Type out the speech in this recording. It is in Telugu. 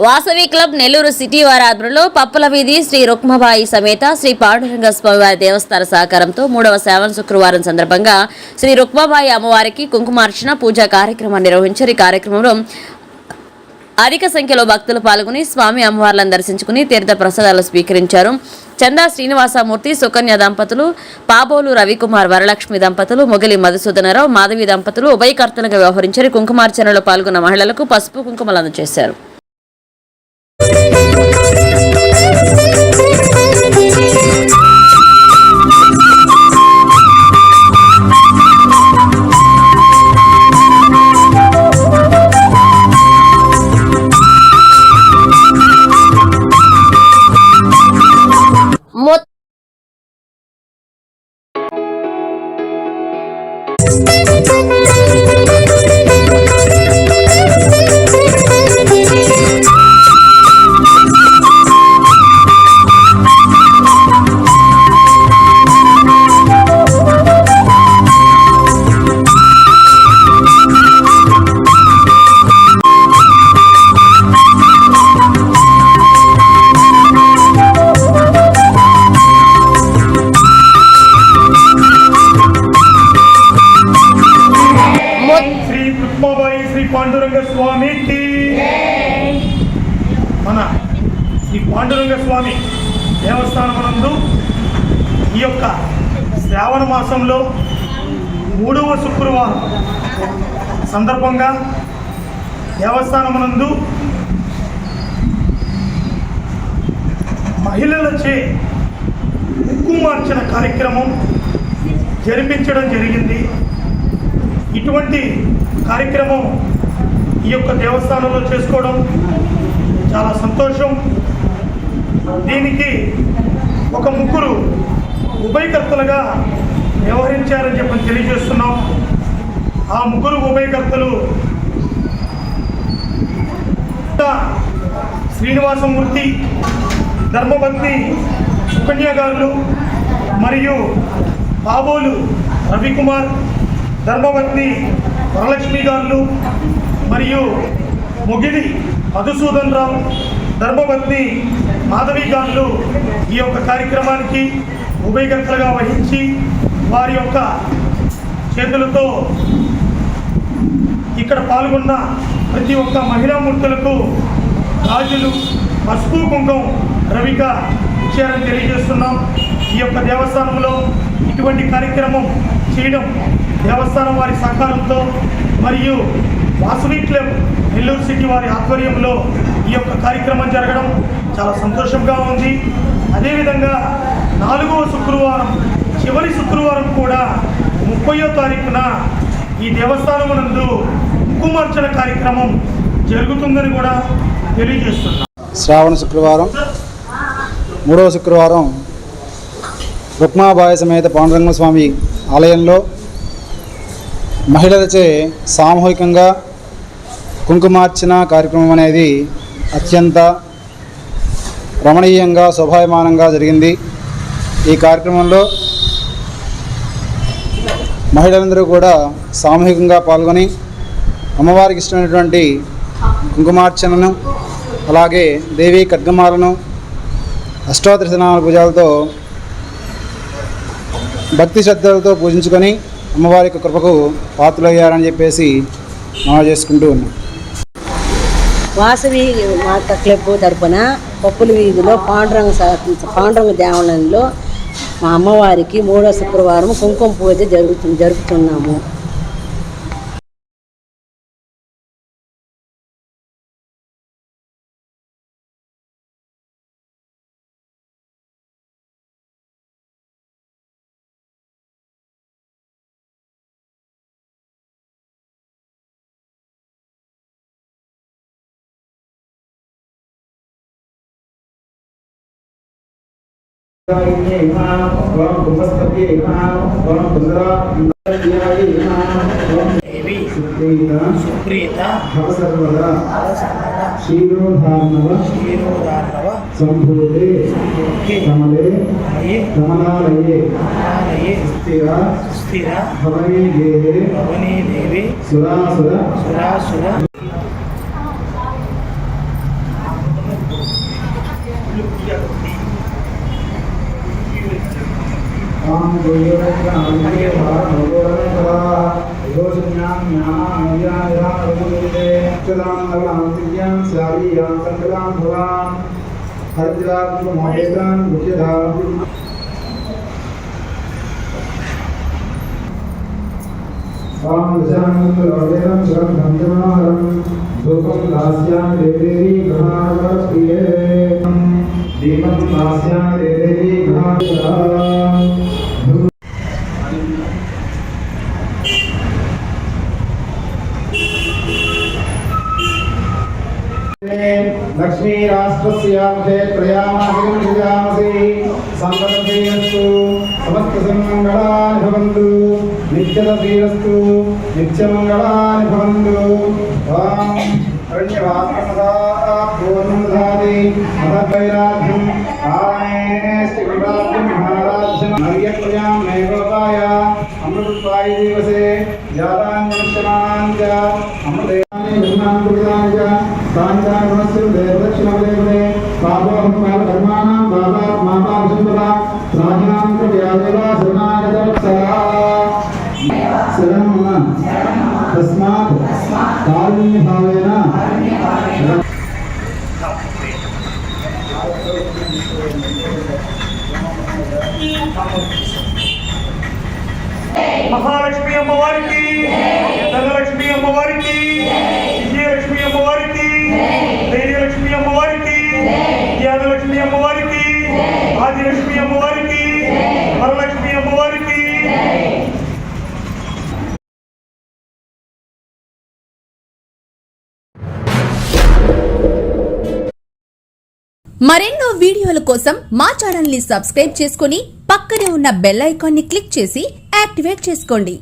వాసవి క్లబ్ నెల్లూరు సిటీ వారి ఆధ్వర్యంలో పప్పుల వీధి శ్రీ రుక్మబాయి సమేత శ్రీ పాండురంగ స్వామివారి దేవస్థాన సహకారంతో 3వ శ్రావణ శుక్రవారం సందర్భంగా శ్రీ రుక్మబాయి అమ్మవారికి కుంకుమార్చన పూజా కార్యక్రమాన్ని నిర్వహించారు. ఈ కార్యక్రమంలో అధిక సంఖ్యలో భక్తులు పాల్గొని స్వామి అమ్మవార్లను దర్శించుకుని తీర్థ ప్రసాదాలు స్వీకరించారు. చందా శ్రీనివాసమూర్తి సుకన్య దంపతులు, పాబోలు రవికుమార్ వరలక్ష్మి దంపతులు, మొగలి మధుసూదనరావు మాధవి దంపతులు ఉభయకర్తలుగా వ్యవహరించారు. కుంకుమార్చనలో పాల్గొన్న మహిళలకు పసుపు కుంకుమలు అందజేశారు. శ్రీ పాండురంగ స్వామికి మన శ్రీ పాండురంగ స్వామి దేవస్థానమునందు ఈ యొక్క శ్రావణ మాసంలో 3వ శుక్రవారం సందర్భంగా దేవస్థానమునందు మహిళలచే కుంకుమార్చన కార్యక్రమం జరిపించడం జరిగింది. ఇటువంటి కార్యక్రమం ఈ యొక్క దేవస్థానంలో చేసుకోవడం చాలా సంతోషం. దీనికి ఒక ముగ్గురు ఉభయకర్తలుగా వ్యవహరించారని చెప్పి తెలియజేస్తున్నాం. ఆ ముగ్గురు ఉభయకర్తలు శ్రీనివాసమూర్తి, ధర్మపత్ని సుకన్య గారు మరియు బాబోలు రవికుమార్, ధర్మపత్ని వరలక్ష్మి గారు మరియు మొగిలి మధుసూదనరావు, ధర్మపత్ని మాధవి గారు ఈ యొక్క కార్యక్రమానికి ఉభయకర్తలుగా వహించి వారి యొక్క చేతులతో ఇక్కడ పాల్గొన్న ప్రతి ఒక్క మహిళామూర్తులకు గాజులు, పసుపు కుంకుమ రవిక ఇచ్చారని తెలియజేస్తున్నాం. ఈ యొక్క దేవస్థానంలో ఇటువంటి కార్యక్రమం చేయడం దేవస్థానం వారి సహకారంతో మరియు వాసవి క్లబ్ నెల్లూరు సిటీ వారి ఆధ్వర్యంలో ఈ యొక్క కార్యక్రమం జరగడం చాలా సంతోషంగా ఉంది. అదేవిధంగా 4వ శుక్రవారం చివరి శుక్రవారం కూడా 30వ తారీఖున ఈ దేవస్థానమునందు కుంకుమార్చన కార్యక్రమం జరుగుతుందని కూడా తెలియజేస్తున్నాం. శ్రావణ శుక్రవారం 3వ శుక్రవారం రుక్మాబాయి సమేత పాండురంగ స్వామి ఆలయంలో మహిళలచే సామూహికంగా కుంకుమార్చన కార్యక్రమం అనేది అత్యంత రమణీయంగా శోభాయమానంగా జరిగింది. ఈ కార్యక్రమంలో మహిళలందరూ కూడా సామూహికంగా పాల్గొని అమ్మవారికి ఇష్టమైనటువంటి కుంకుమార్చనను అలాగే దేవీ ఖడ్గమాలను అష్టాదశనామ పూజలతో భక్తి శ్రద్ధలతో పూజించుకొని అమ్మవారి యొక్క కృపకు పాత్రలయ్యారని చెప్పేసి మనం చేసుకుంటూ ఉన్నాం. వాసవి మాత క్లబ్ తరపున పప్పుల వీధిలో పాండురంగ దేవాలయంలో మా అమ్మవారికి 3వ శుక్రవారం కుంకుమ పూజ జరుపుతున్నాము. సుప్రీత క్షీరోధార్ణవ సంభూతే కమలే కమలాలయే స్థిర భవనీ దేవి సురాసుర यां संकलां भवान् हरिद्रात्म महेन्द्रान् मुख्यधा स्वां दशानन्दलोलेनं सुरं धनहरं धूपं दास्यां देवी गृहावप्रिये दीपं दास्यां देवी गृहावप्रिये लक्ष्मी राष्ट्रस्यामहे प्रयामाहिं निजामसि संवदतेस्तु समस्त सन्मङ्गलानि भवन्तु नित्यदतीरस्तु नित्यमङ्गलानि भवन्तु ॐ अरण्यवासमदा पूर्णमदादि मदवैराध्यं आणे श्रीगुरुराज्यं महाराज्यं नर्यप्रजां मेघोपाय अमृतत्वाय दिवसे जातान्यनुष्यमान् च अमृतेनानि ब्रह्मान् कुर्यानि च ताञ्चानमस्यं देवदक्षिणवदेवते पापोऽहं पापकर्माणां पापात् मापापसम्पदा राजां कृपया देवा शरणागतवत्सला शरणं मम तस्मात् कारुण्यभावेन మహాలక్ష్మి అమ్మవారికి, ధనలక్ష్మి అమ్మవారికి, విజయలక్ష్మి అమ్మవారికి, ధైర్యలక్ష్మి అమ్మవారికి, జ్ఞానలక్ష్మి అమ్మవారికి, ఆదిలక్ష్మి అమ్మవారికి, వరలక్ష్మి అమ్మవారికి. మరెన్నో వీడియోల కోసం మా ఛానల్ ని సబ్స్క్రైబ్ చేసుకుని పక్కనే ఉన్న బెల్ ఐకాన్ ని క్లిక్ చేసి యాక్టివేట్ చేసుకోండి.